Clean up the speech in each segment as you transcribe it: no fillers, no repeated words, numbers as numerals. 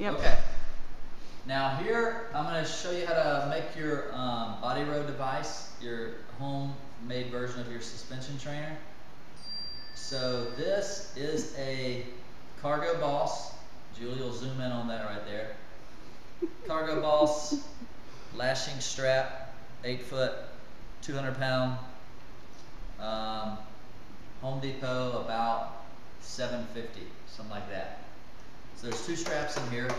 Yep. Okay. Now here, I'm going to show you how to make your body row device, your homemade version of your suspension trainer. So this is a Cargo Boss. Julie will zoom in on that right there. Cargo Boss lashing strap, 8 foot, 200 pound. Home Depot about $7.50, something like that. So there's 2 straps in here.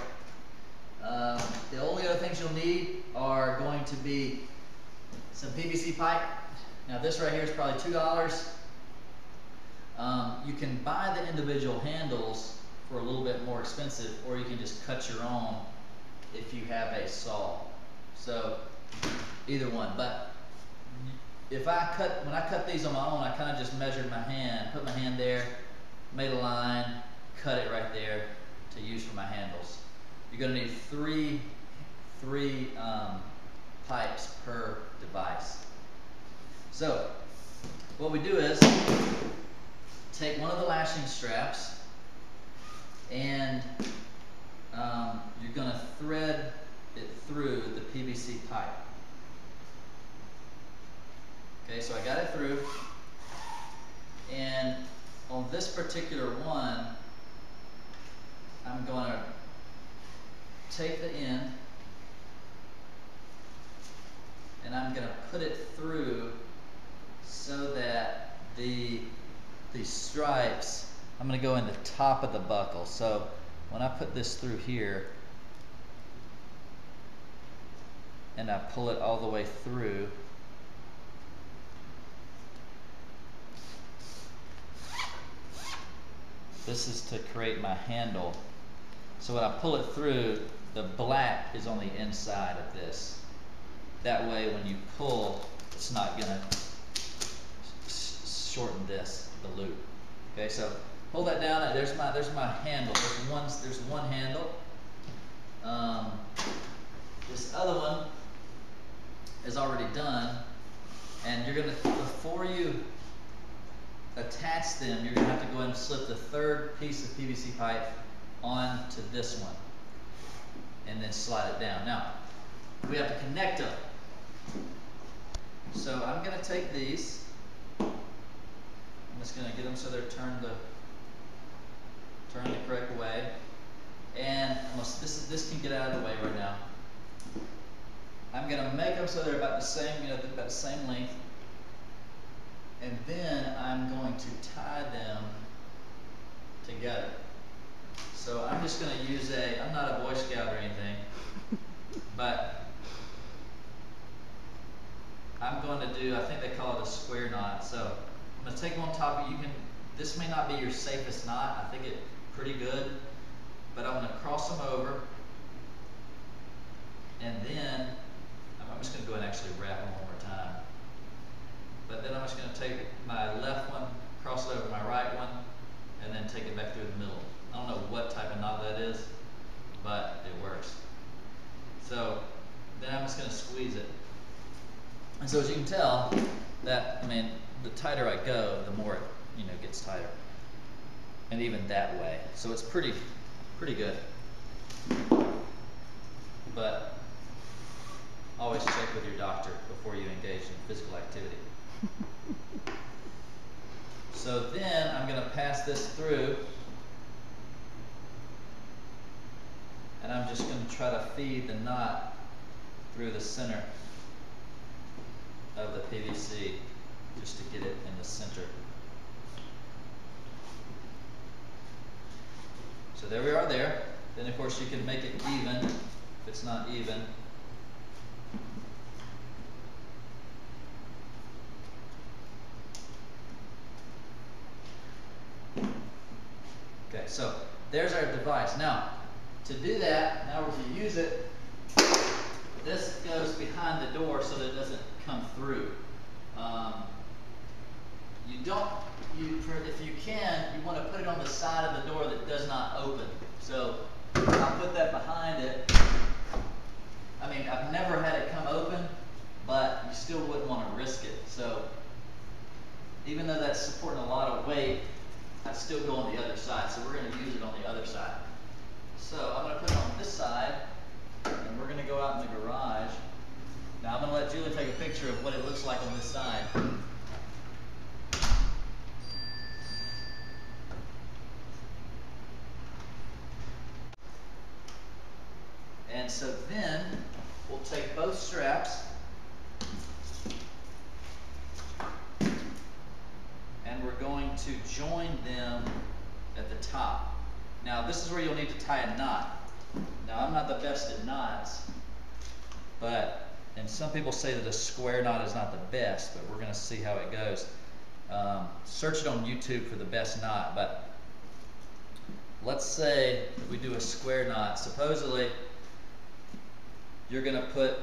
The only other things you'll need are going to be some PVC pipe. Now this right here is probably $2. You can buy the individual handles for a little bit more expensive, or you can just cut your own if you have a saw. So either one. But if when I cut these on my own, I kind of just measured my hand, put my hand there, made a line, cut it right there to use for my handles. You're going to need three pipes per device. So what we do is take one of the lashing straps and you're going to thread it through the PVC pipe. Okay, so I got it through, and on this particular one, I'm going to take the end and I'm going to put it through so that the stripes, I'm going to go in the top of the buckle. So when I put this through here and I pull it all the way through, this is to create my handle. So when I pull it through, the black is on the inside of this. That way when you pull, it's not going to shorten this, the loop. Okay, so hold that down. There's my handle. There's one handle. This other one is already done, and you're gonna, before you attach them, you're gonna have to go ahead and slip the third piece of PVC pipe onto this one, and then slide it down. Now we have to connect them. So I'm gonna take these. I'm just going to get them so they're turned the correct way, and this can get out of the way right now. I'm going to make them so they're about the same, about the same length, and then I'm going to tie them together. So I'm just going to use I'm not a Boy Scout or anything, but I'm going to do, I think they call it a square knot. So I'm going to take them on top. This may not be your safest knot. I think it's pretty good, but I'm going to cross them over, and then I'm just going to go ahead and actually wrap them one more time. But then I'm just going to take my left one, cross it over my right one, and then take it back through the middle. I don't know what type of knot that is, but it works. So then I'm just going to squeeze it. And so as you can tell, that, the tighter I go, the more it, gets tighter. And even that way. So it's pretty good. But always check with your doctor before you engage in physical activity. So then I'm going to pass this through, and I'm just going to try to feed the knot through the center of the PVC, just to get it in the center. So there we are there. Then of course you can make it even if it's not even. Okay, so there's our device. Now, to do that, now we're to use it, this goes behind the door so that it doesn't come through. If you can, you want to put it on the side of the door that does not open. So I'll put that behind it. I've never had it come open, but you still wouldn't want to risk it. So even though that's supporting a lot of weight, I'd still go on the other side. So we're going to use it on the other side. So I'm going to put it on looks like on this side. And so then we'll take both straps and we're going to join them at the top. Now this is where you'll need to tie a knot. Now I'm not the best at knots, and some people say that a square knot is not the best, but we're going to see how it goes. Search it on YouTube for the best knot, but let's say that we do a square knot. Supposedly you're going to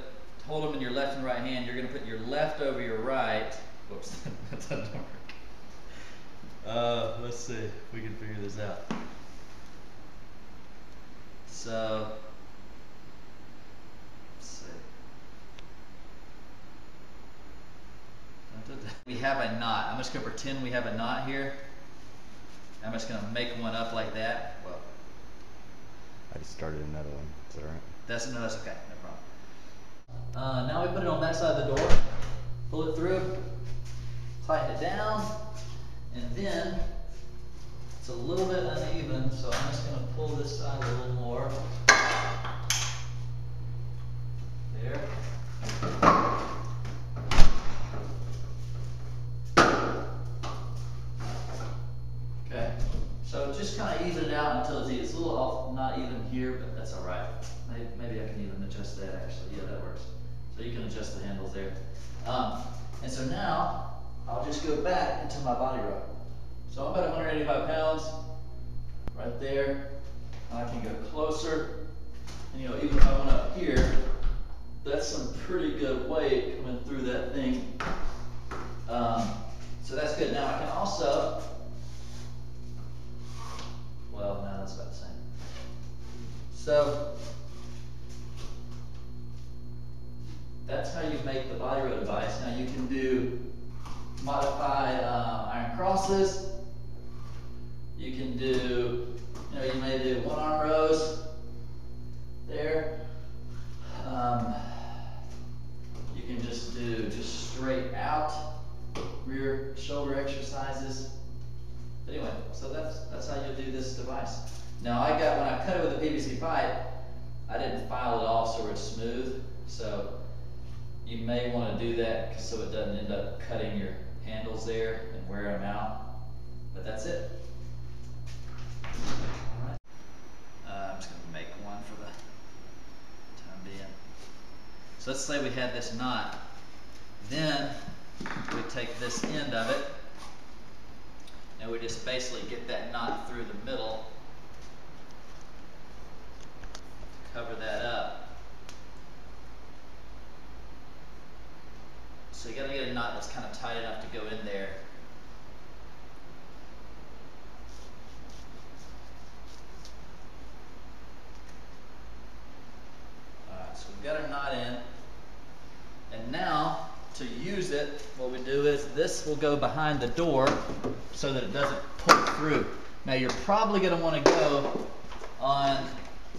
hold them in your left and right hand. You're going to put your left over your right. Whoops, that doesn't work. Let's see if we can figure this out. So, let's see. We have a knot. I'm just going to pretend we have a knot here. I'm just going to make one up like that. Well, I just started another one. Is that all right? That's okay. No problem. Now we put it on that side of the door. Pull it through. Tighten it down. And then it's a little bit uneven, so I'm just going to pull this side a little more. There. Okay. So just kind of even it out until it's a little off, not even here, but that's all right. Maybe I can even adjust that actually. Yeah, that works. So you can adjust the handles there. And so now I'll just go back into my body rope. So I'm about 185 pounds right there. I can go closer. And even if I went up here, that's some pretty good weight coming through that thing. So that's good. Now I can also, well, no, that's about the same. So that's how you make the body rope device. Now you can modify iron crosses. You can do, you may do one arm rows there. You can just do straight out rear shoulder exercises. Anyway, so that's how you do this device. Now when I cut it with a PVC pipe, I didn't file it off so it's smooth. So you may want to do that so it doesn't end up cutting your handles there and wear them out. But that's it. All right. I'm just going to make one for the time being. So let's say we had this knot. Then we take this end of it and we just basically get that knot through the middle. Cover that up. So you got to get a knot that's kind of tight enough to go in there. Alright, so we've got our knot in. And now, to use it, what we do is this will go behind the door so that it doesn't pull through. Now you're probably going to want to go on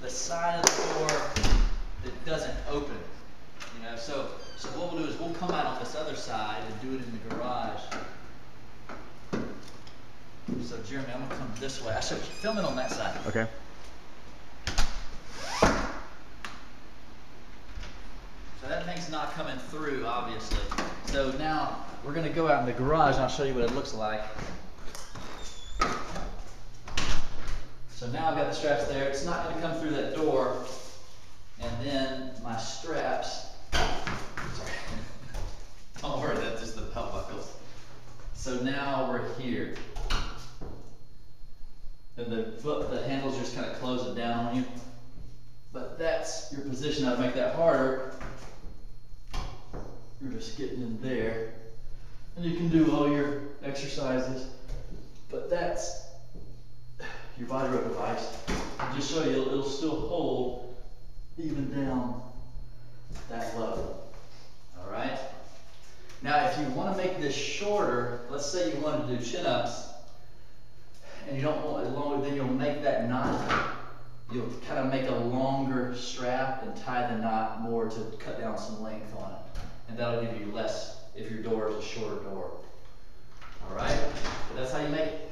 the side of the door that doesn't open. So what we'll do is we'll come out on this other side and do it in the garage. So Jeremy, I'm going to come this way. I should film it on that side. Okay. So that thing's not coming through, obviously. So now we're going to go out in the garage and I'll show you what it looks like. So now I've got the straps there. It's not going to come through that door. And then my straps, sorry, don't worry, that's just the belt buckles. So now we're here. And the handles just kind of close it down on you. But that's your position. Now to make that harder, you're just getting in there. And you can do all your exercises. But that's your body rope device. I'll just show you, it'll still hold even down that low. All right. Now, if you want to make this shorter, let's say you want to do chin-ups, and you don't want it longer, then you'll make that knot. You'll kind of make a longer strap and tie the knot more to cut down some length on it, and that'll give you less if your door is a shorter door. Alright, but that's how you make it.